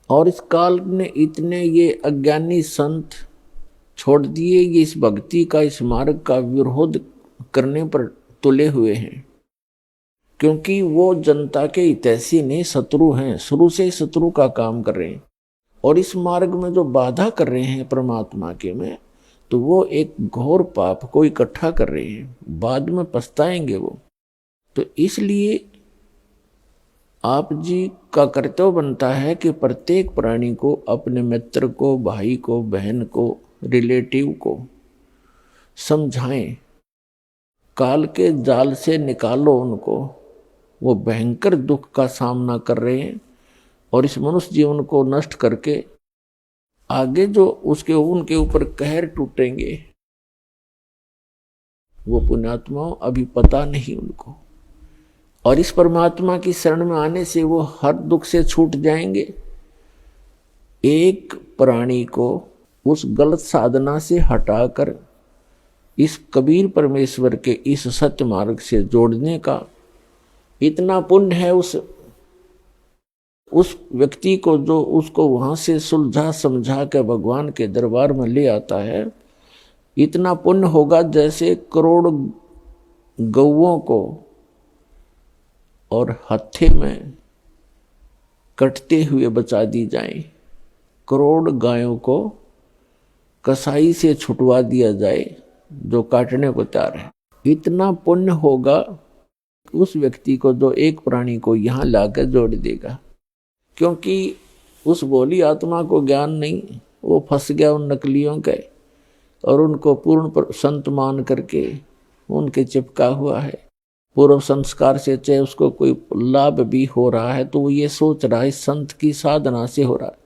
और इस काल ने इतने ये अज्ञानी संत छोड़ दिए, ये इस भक्ति का, इस मार्ग का विरोध करने पर तुले हुए हैं, क्योंकि वो जनता के हितैषी नहीं, शत्रु हैं, शुरू से ही शत्रु का काम कर रहे हैं। और इस मार्ग में जो बाधा कर रहे हैं परमात्मा के में, तो वो एक घोर पाप को इकट्ठा कर रहे हैं, बाद में पछताएंगे वो। तो इसलिए आप जी का कर्तव्य बनता है कि प्रत्येक प्राणी को, अपने मित्र को, भाई को, बहन को, रिलेटिव को समझाएं, काल के जाल से निकालो उनको। वो भयंकर दुख का सामना कर रहे हैं और इस मनुष्य जीवन को नष्ट करके आगे जो उनके ऊपर कहर टूटेंगे, वो पुण्यात्माओं अभी पता नहीं उनको। और इस परमात्मा की शरण में आने से वो हर दुख से छूट जाएंगे। एक प्राणी को उस गलत साधना से हटाकर इस कबीर परमेश्वर के इस सत्य मार्ग से जोड़ने का इतना पुण्य है उस व्यक्ति को, जो उसको वहां से सुलझा समझा के भगवान के दरबार में ले आता है। इतना पुण्य होगा जैसे करोड़ गौओं को और हत्थे में कटते हुए बचा दी जाए, करोड़ गायों को कसाई से छुटवा दिया जाए जो काटने को तैयार है। इतना पुण्य होगा उस व्यक्ति को जो एक प्राणी को यहाँ लाकर जोड़ देगा, क्योंकि उस भोली आत्मा को ज्ञान नहीं, वो फंस गया उन नकलियों के और उनको पूर्ण संत मान करके उनके चिपका हुआ है। पूर्व संस्कार से चाहे उसको कोई लाभ भी हो रहा है तो वो ये सोच रहा है संत की साधना से हो रहा है।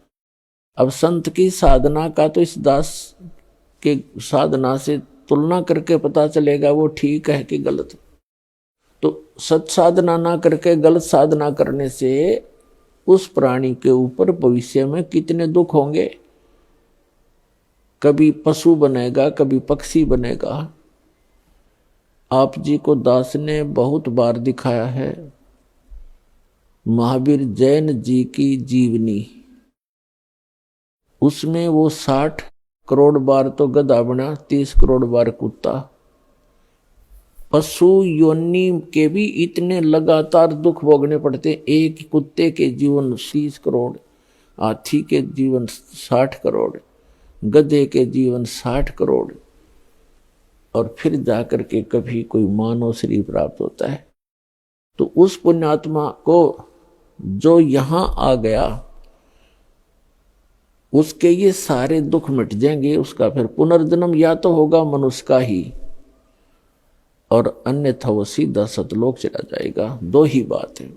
अब संत की साधना का तो इस दास के साधना से तुलना करके पता चलेगा वो ठीक है कि गलत। तो सत साधना ना करके गलत साधना करने से उस प्राणी के ऊपर भविष्य में कितने दुख होंगे। कभी पशु बनेगा, कभी पक्षी बनेगा। आप जी को दास ने बहुत बार दिखाया है महावीर जैन जी की जीवनी, उसमें वो 60 करोड़ बार तो गधा बना, 30 करोड़ बार कुत्ता। पशु योनि के भी इतने लगातार दुख भोगने पड़ते। एक कुत्ते के जीवन 30 करोड़, हाथी के जीवन 60 करोड़, गधे के जीवन 60 करोड़, और फिर जाकर के कभी कोई मानव शरीर प्राप्त होता है। तो उस पुण्यात्मा को जो यहां आ गया, उसके ये सारे दुख मिट जाएंगे। उसका फिर पुनर्जन्म या तो होगा मनुष्य का ही, और अन्यथा वो सीधा सतलोक चला जाएगा। दो ही बात है।